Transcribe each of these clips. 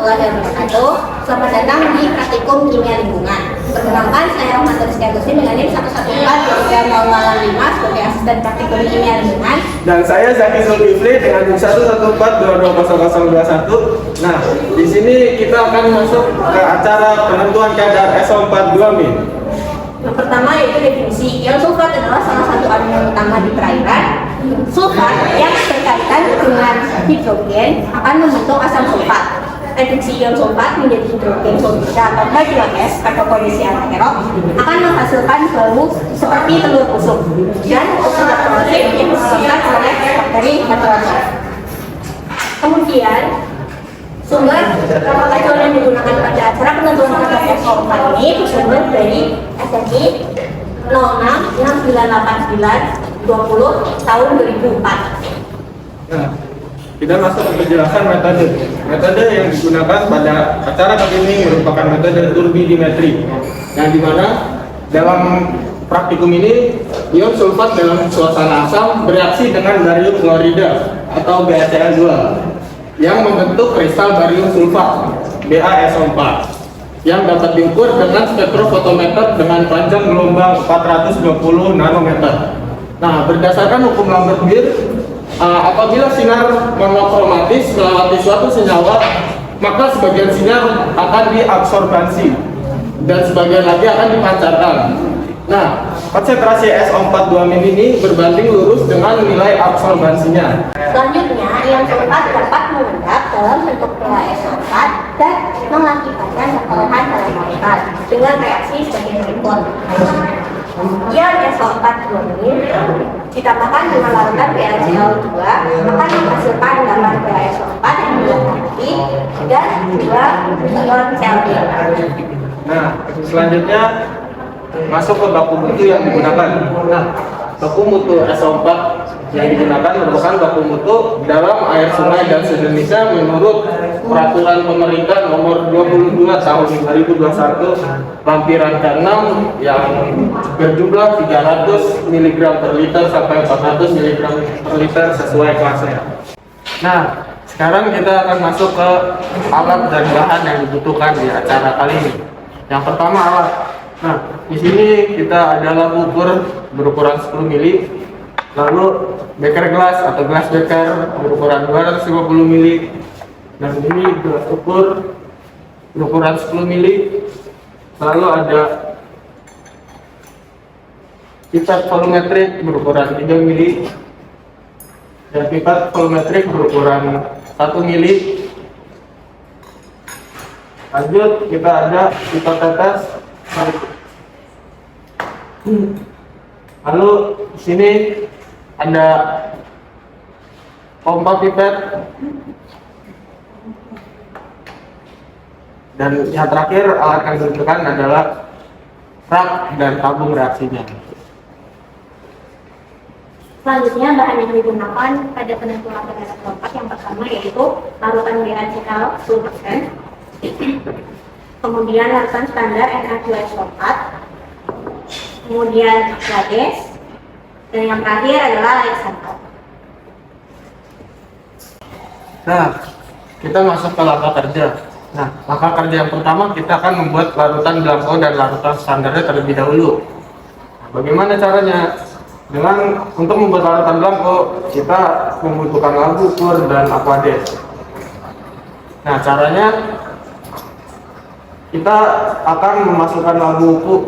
warahmatullahi wabarakatuh. Selamat datang di praktikum kimia lingkungan. Perkenalkan, saya Rahmat Rizky Agusin dengan NIM 114-23005 sebagai asisten praktikum kimia lingkungan. Dan saya Zaki Zulkifli dengan NIM 114-220021. Nah, di sini kita akan masuk ke acara penentuan kadar SO4 2-min. Yang pertama yaitu definisi. Ion sulfat adalah salah satu amino utama di perairan. Sulfat yang berkaitan dengan hidrogen akan membentuk asam sulfat. Reduksi ion sulfat menjadi hidrogen sulfida atau H2S pada kondisi anaerob akan menghasilkan bau seperti telur busuk dan oksidat klorid yang disebabkan oleh bakteri heterotrof. Kemudian sumber kapal acuan yang digunakan pada acara penentuan kadar SO4 ini bersumber dari SNI 06698920 tahun 2004. Nah, kita masuk ke penjelasan metode. Metode yang digunakan pada acara kali ini merupakan metode turbidimetri, yang dimana dalam praktikum ini ion sulfat dalam suasana asam bereaksi dengan barium klorida atau BaCl2 yang membentuk kristal barium sulfat BaSO4 yang dapat diukur dengan spektrofotometer dengan panjang gelombang 420 nanometer. Nah, berdasarkan hukum Lambert-Beer, apabila sinar monokromatis melewati suatu senyawa, maka sebagian sinar akan diabsorbansi dan sebagian lagi akan dipancarkan. Nah, konsentrasi SO4 2-min ini berbanding lurus dengan nilai absorbansinya. Selanjutnya, ion sulfat dapat mengendap dalam bentuk PaSO4 dan mengakibatkan peperohan dalam molekul dengan reaksi sebagai berikut. Ion SO4 2-min ditambahkan dengan larutan BaCl2 akan menghasilkan 8 PaSO4 yang dilengkapi dan 2 ion Cl. Nah, selanjutnya masuk ke baku mutu yang digunakan. Nah, baku mutu SO4 yang digunakan merupakan baku mutu dalam air sungai dan sejenisnya menurut peraturan pemerintah nomor 22 tahun 2021 lampiran ke-6 yang berjumlah 300 mg per liter sampai 400 mg per liter sesuai kelasnya. Nah, sekarang kita akan masuk ke alat dan bahan yang dibutuhkan di acara kali ini. Yang pertama alat. Nah, di sini kita ada lampu ukur berukuran 10 mili, lalu beker gelas atau gelas beker berukuran 250 mili, dan ini gelas ukur berukuran 10 mili, lalu ada pipet volumetrik berukuran 3 mili, dan pipet volumetrik berukuran 1 mili. Lanjut kita ada pipet tetes. Lalu di sini ada pompa pipet, dan yang terakhir alat yang dibutuhkan adalah rak dan tabung reaksinya. Selanjutnya, bahan yang digunakan pada penentuan kadar SO4 yang pertama yaitu larutan BaCl 10%, kemudian larutan standar Na2SO4, kemudian Aquades, dan yang terakhir adalah air sampel. Nah, kita masuk ke langkah kerja. Nah, langkah kerja yang pertama kita akan membuat larutan blanko dan larutan standarnya terlebih dahulu. Nah, bagaimana caranya? Untuk membuat larutan blanko, kita membutuhkan lampu ukur dan Aquades. Nah, caranya kita akan memasukkan lampu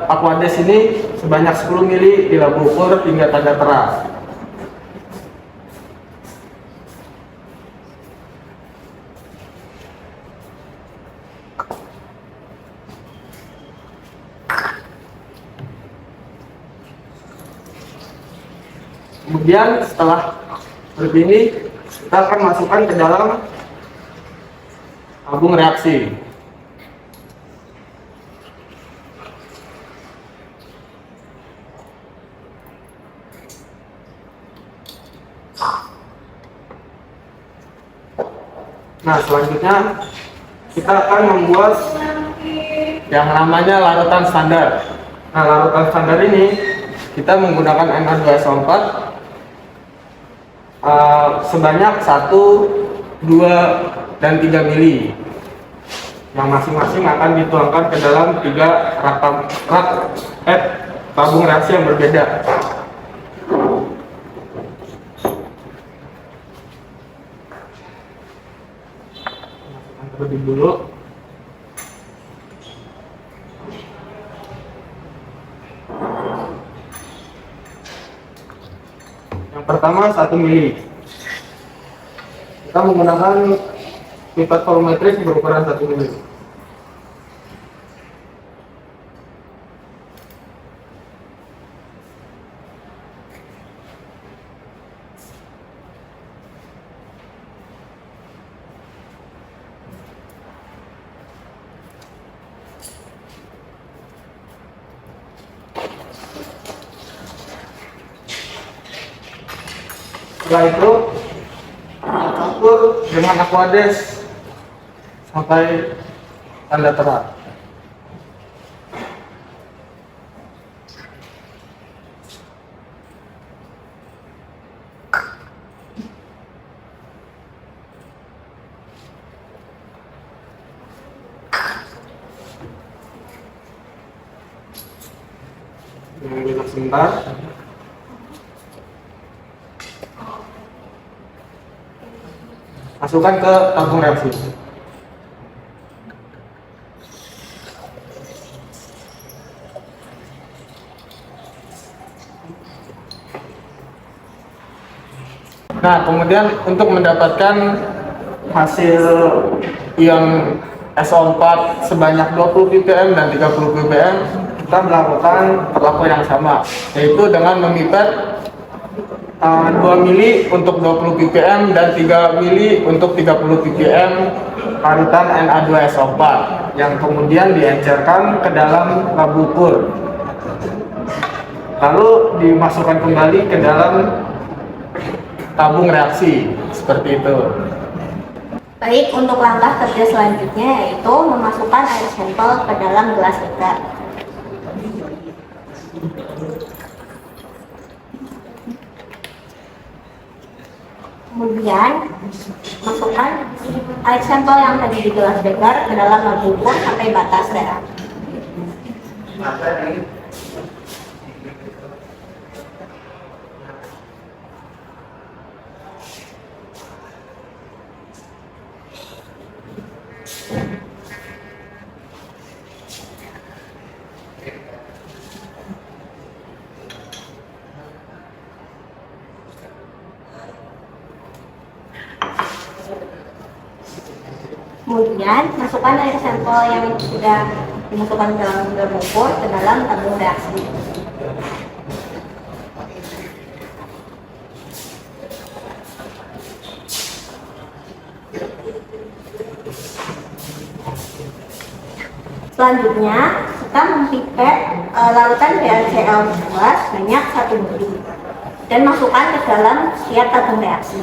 Aquades ini sebanyak 10 mili di lampu ukur hingga tanda terang. Kemudian setelah seperti ini, kita akan masukkan ke dalam tabung reaksi. Nah, selanjutnya kita akan membuat yang namanya larutan standar. Nah, larutan standar ini kita menggunakan Na2SO4 sebanyak 1, 2, dan 3 mili. yang masing-masing akan dituangkan ke dalam 3 tabung reaksi yang berbeda. Terlebih dulu. Yang pertama 1 mili. Kita menggunakan pipet volumetris berukuran 1 mili. Setelah itu campur dengan aquades sampai tanda terang. Menunggu sebentar. Masukkan ke tabung reaksi. Nah, kemudian untuk mendapatkan hasil ion SO4 sebanyak 20 ppm dan 30 ppm, kita melakukan perlakuan yang sama, yaitu dengan memipet 2 mili untuk 20 ppm dan 3 mili untuk 30 ppm parutan Na2SO4 yang kemudian diencerkan ke dalam labu ukur, lalu dimasukkan kembali ke dalam tabung reaksi seperti itu. Baik, untuk langkah kerja selanjutnya yaitu memasukkan air sampel ke dalam gelas beker. Kemudian masukkan air sampel yang tadi di gelas beker ke dalam labu ukur sampai batas darah. Kemudian masukkan air sampel yang sudah dimasukkan ke dalam labu ukur ke dalam tabung reaksi. Selanjutnya kita mempipet larutan BaCl2 sebanyak 1 mili dan masukkan ke dalam setiap tabung reaksi.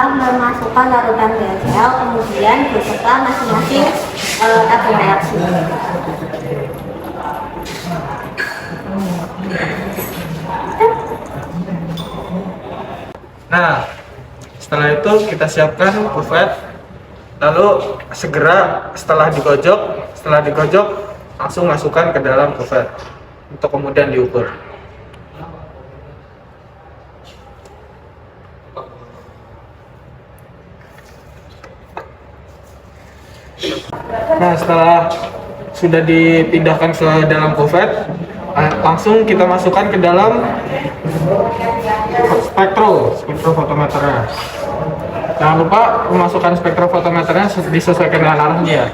Memasukkan larutan BaCl kemudian beserta masing-masing tabung reaksi. Nah, setelah itu kita siapkan kuvet, lalu segera setelah digojok langsung masukkan ke dalam kuvet untuk kemudian diukur. Nah, setelah sudah dipindahkan ke dalam kuvet, langsung kita masukkan ke dalam spektrofotometernya. Jangan lupa memasukkan spektrofotometernya disesuaikan dengan arahnya.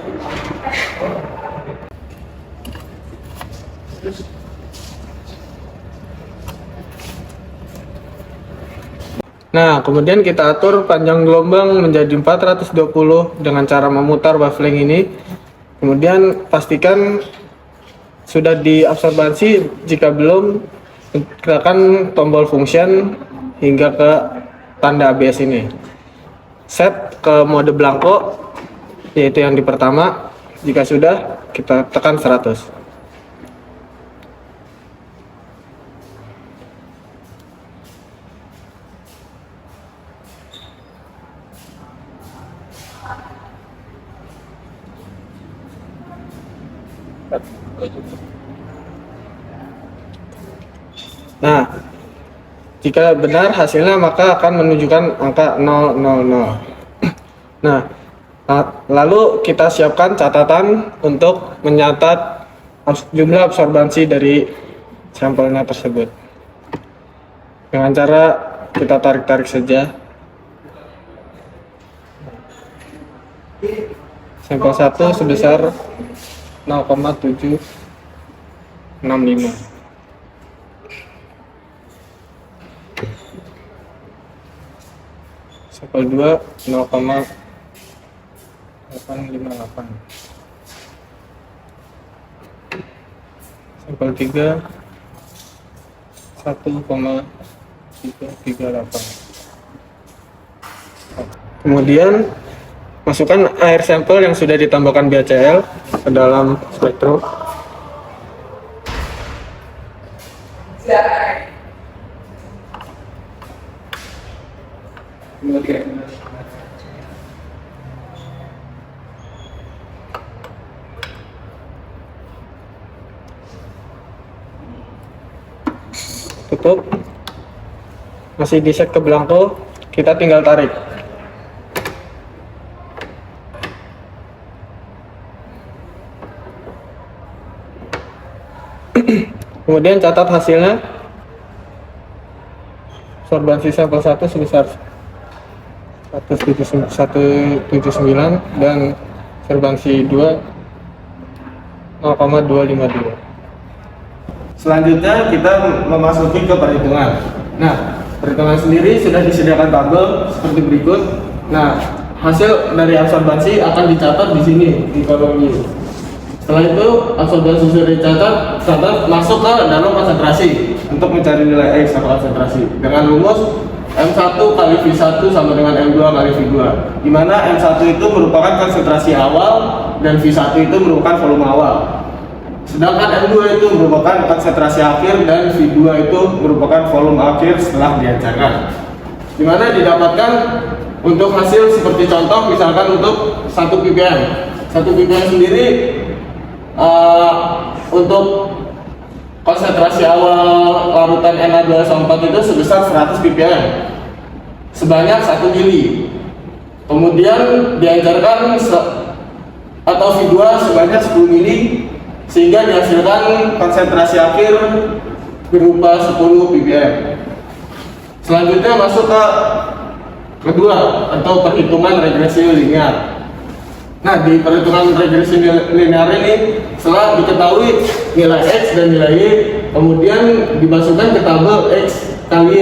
Nah, kemudian kita atur panjang gelombang menjadi 420 dengan cara memutar baffling ini. Kemudian pastikan sudah diabsorbansi. Jika belum, tekan tombol function hingga ke tanda ABS ini. Set ke mode blanko, yaitu yang di pertama. Jika sudah, kita tekan 100. Nah, jika benar hasilnya maka akan menunjukkan angka 000. Nah, lalu kita siapkan catatan untuk mencatat jumlah absorbansi dari sampelnya tersebut. Dengan cara kita tarik-tarik saja. Sampel 1 sebesar 0,765. Sampel 2 0,858. Sampel 3 1,338. Kemudian masukkan air sampel yang sudah ditambahkan BHCl ke dalam spektrum. Tutup. Masih di set ke blanko, kita tinggal tarik. Kemudian catat hasilnya. Absorbansi sampel 1 sebesar 179 dan absorbansi 2 0,252. Selanjutnya kita memasuki ke perhitungan. Nah, perhitungan sendiri sudah disediakan tabel seperti berikut. Nah, hasil dari absorbansi akan dicatat di sini di kolom ini. Setelah itu absorbansi sudah dicatat, masuk ke dalam konsentrasi untuk mencari nilai X atau konsentrasi dengan rumus M1 kali V1 sama dengan M2 kali V2, di mana M1 itu merupakan konsentrasi awal dan V1 itu merupakan volume awal. Sedangkan M2 itu merupakan konsentrasi akhir dan V2 itu merupakan volume akhir setelah dihancurkan. Di mana didapatkan untuk hasil seperti contoh misalkan untuk 1 ppm. 1 ppm sendiri untuk konsentrasi awal larutan Na2SO4 itu sebesar 100 ppm sebanyak 1 mili. Kemudian dihancurkan atau V2 sebanyak 10 mili sehingga dihasilkan konsentrasi akhir berupa 10 ppm. Selanjutnya masuk ke kedua atau perhitungan regresi linear. Nah, di perhitungan regresi linear ini setelah diketahui nilai X dan nilai Y, kemudian dimasukkan ke tabel X kali Y,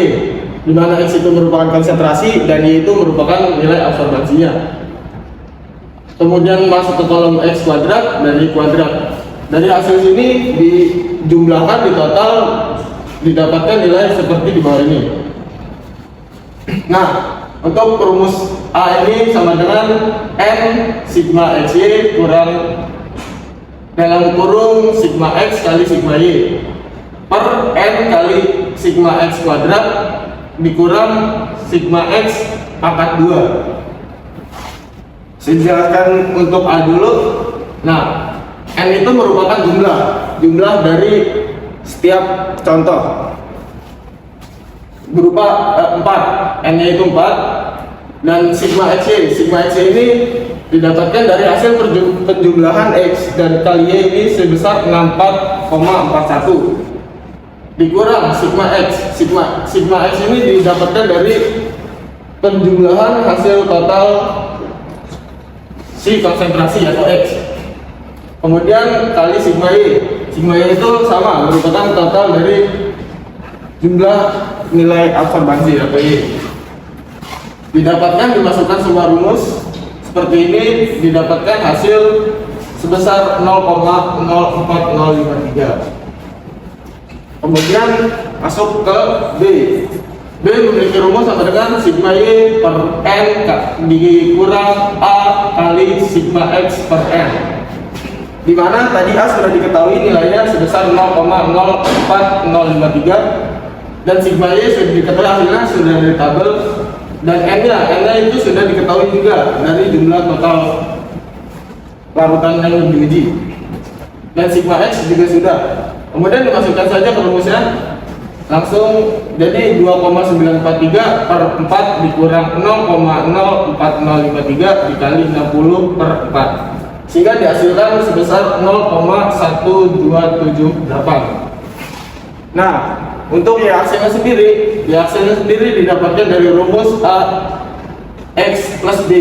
di mana X itu merupakan konsentrasi dan Y itu merupakan nilai absorbansinya. Kemudian masuk ke kolom X kuadrat dan Y kuadrat. Dari hasil sini dijumlahkan, di total didapatkan nilai seperti di bawah ini. Nah, untuk rumus A ini sama dengan N sigma XY kurang dalam kurung sigma X kali sigma Y per N kali sigma X kuadrat dikurang sigma X pangkat 2. Saya jelaskan untuk A dulu. Nah, N itu merupakan jumlah dari setiap contoh berupa 4, N-nya itu 4, dan sigma XY ini didapatkan dari hasil penjumlahan X dan kali Y ini sebesar 64,41 dikurang sigma X. Sigma X ini didapatkan dari penjumlahan hasil total si konsentrasi atau X, kemudian kali sigma Y. Sigma Y itu sama, merupakan total dari jumlah nilai absorbansi atau Y. Didapatkan, dimasukkan semua rumus seperti ini, didapatkan hasil sebesar 0,04053. Kemudian masuk ke B. B memiliki rumus sama dengan sigma Y per N dikurang A kali sigma X per N, di mana tadi A sudah diketahui nilainya sebesar 0,04053 dan sigma Y sudah diketahui hasilnya sudah dari tabel, dan N-nya itu sudah diketahui juga dari jumlah total larutan yang diuji, dan sigma X juga sudah. Kemudian dimasukkan saja ke rumusnya, langsung jadi 2,943 per 4 dikurang 0,04053 dikali 60 per 4, sehingga dihasilkan sebesar 0,1278. Nah, untuk Y aksennya sendiri didapatkan dari rumus A X plus B,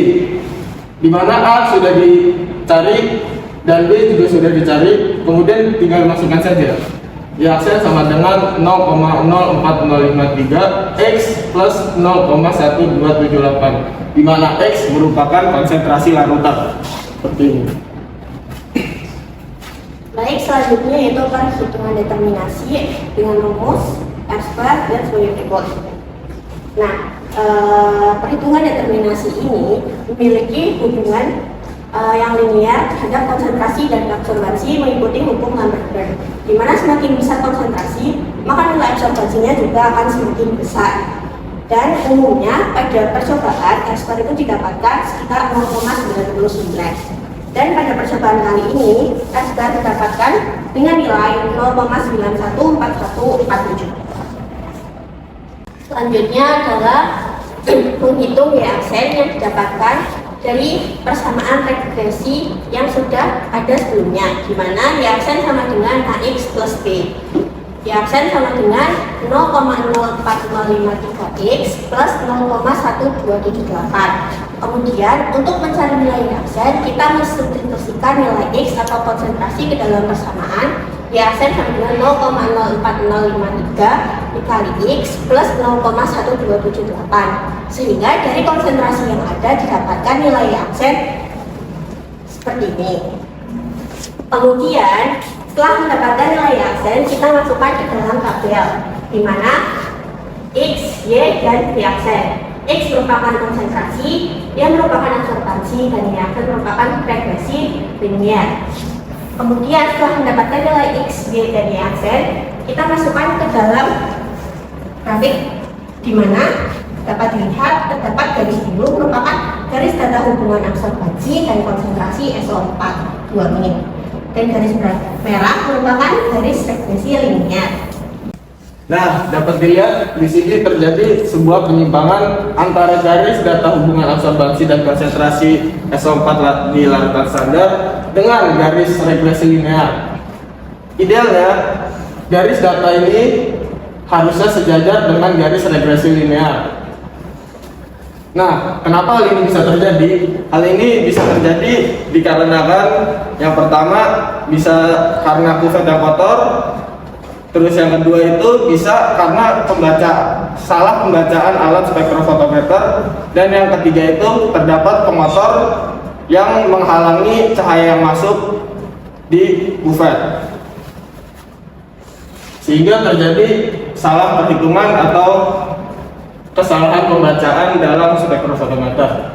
di mana A sudah dicari dan B juga sudah dicari, kemudian tinggal masukkan saja. Y aksen sama dengan 0,04053 X plus 0,1278, di mana X merupakan konsentrasi larutan. Seperti ini. Baik, selanjutnya yaitu perhitungan determinasi dengan rumus R² dan sebagai berikut. Nah, perhitungan determinasi ini memiliki hubungan yang linear terhadap konsentrasi dan absorbansi mengikuti hukum Lambert-Beer, di mana semakin besar konsentrasi maka nilai absorbansinya juga akan semakin besar. Dan umumnya pada percobaan R² itu didapatkan sekitar 0,99, dan pada percobaan kali ini R² didapatkan dengan nilai 0,914147. Selanjutnya adalah menghitung Y aksen yang didapatkan dari persamaan regresi yang sudah ada sebelumnya, di mana Y aksen sama dengan AX plus B. Y aksen sama dengan 0,04553X plus 0,1278. Kemudian untuk mencari nilai Y aksen, kita mensubstitusikan nilai X atau konsentrasi ke dalam persamaan. Y aksen sama dengan 0,04053 dikali X plus 0,1278, sehingga dari konsentrasi yang ada didapatkan nilai Y aksen seperti ini. Kemudian setelah mendapatkan nilai Y aksen, kita masukkan ke dalam tabel, di mana X, Y, dan Y aksen. X merupakan konsentrasi, Y merupakan absorbansi, dan Y aksen merupakan regresi linear. Kemudian setelah mendapatkan nilai X, Y, dan Y aksen, kita masukkan ke dalam grafik, di mana dapat dilihat terdapat garis biru merupakan garis tanda hubungan absorbansi dan konsentrasi SO4 2 min, dan garis merah merupakan garis regresi linear. Nah, dapat dilihat di sini terjadi sebuah penyimpangan antara garis data hubungan absorbansi dan konsentrasi SO4 di larutan standar dengan garis regresi linear. Idealnya, garis data ini harusnya sejajar dengan garis regresi linear. Nah, kenapa hal ini bisa terjadi? Hal ini bisa terjadi dikarenakan yang pertama bisa karena kuvet yang kotor. Terus yang kedua itu bisa karena salah pembacaan alat spektrofotometer, dan yang ketiga itu terdapat pengotor yang menghalangi cahaya yang masuk di kuvet, sehingga terjadi salah perhitungan atau kesalahan pembacaan dalam spektrofotometer.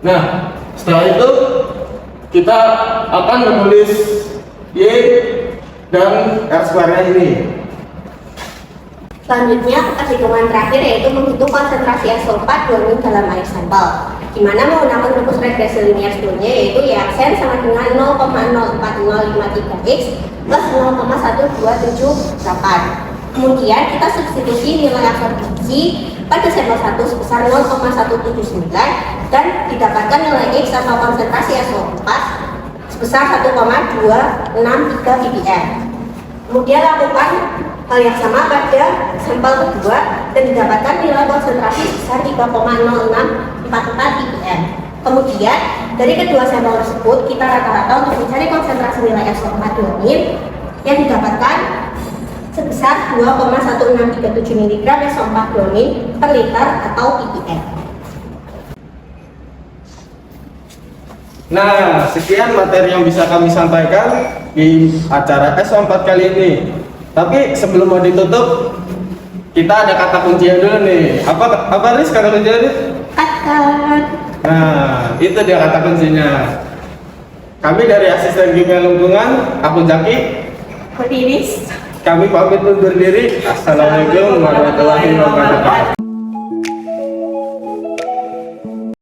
Nah, setelah itu kita akan menulis Y dan R²-nya ini. Selanjutnya, perhitungan terakhir yaitu menghitung konsentrasi SO4 2 min dalam air sampel, di mana menggunakan rumus regresi linear sebelumnya, yaitu Y aksen sama dengan 0,04053X plus 0,1278. Kemudian kita substitusi nilai absorbansi pada sampel 1 sebesar 0,179 dan didapatkan nilai X atau konsentrasi SO4 sebesar 1,263 ppm. Kemudian lakukan hal yang sama pada sampel kedua dan didapatkan nilai konsentrasi sebesar 3,0644 ppm. Kemudian dari kedua sampel tersebut kita rata-rata untuk mencari konsentrasi nilai SO4 2 min yang didapatkan sebesar 2,1637 mg SO4 2 min per liter atau ppm. Nah, sekian materi yang bisa kami sampaikan di acara S4 kali ini. Tapi sebelum mau ditutup, kita ada kata kuncinya dulu nih. Apa Riz kata kuncinya Riz? Cut. Nah, itu dia kata kuncinya. Kami dari Asisten Kimia Lingkungan, aku Zaki. Iris. Kami pamit undur diri. Assalamualaikum warahmatullahi wabarakatuh.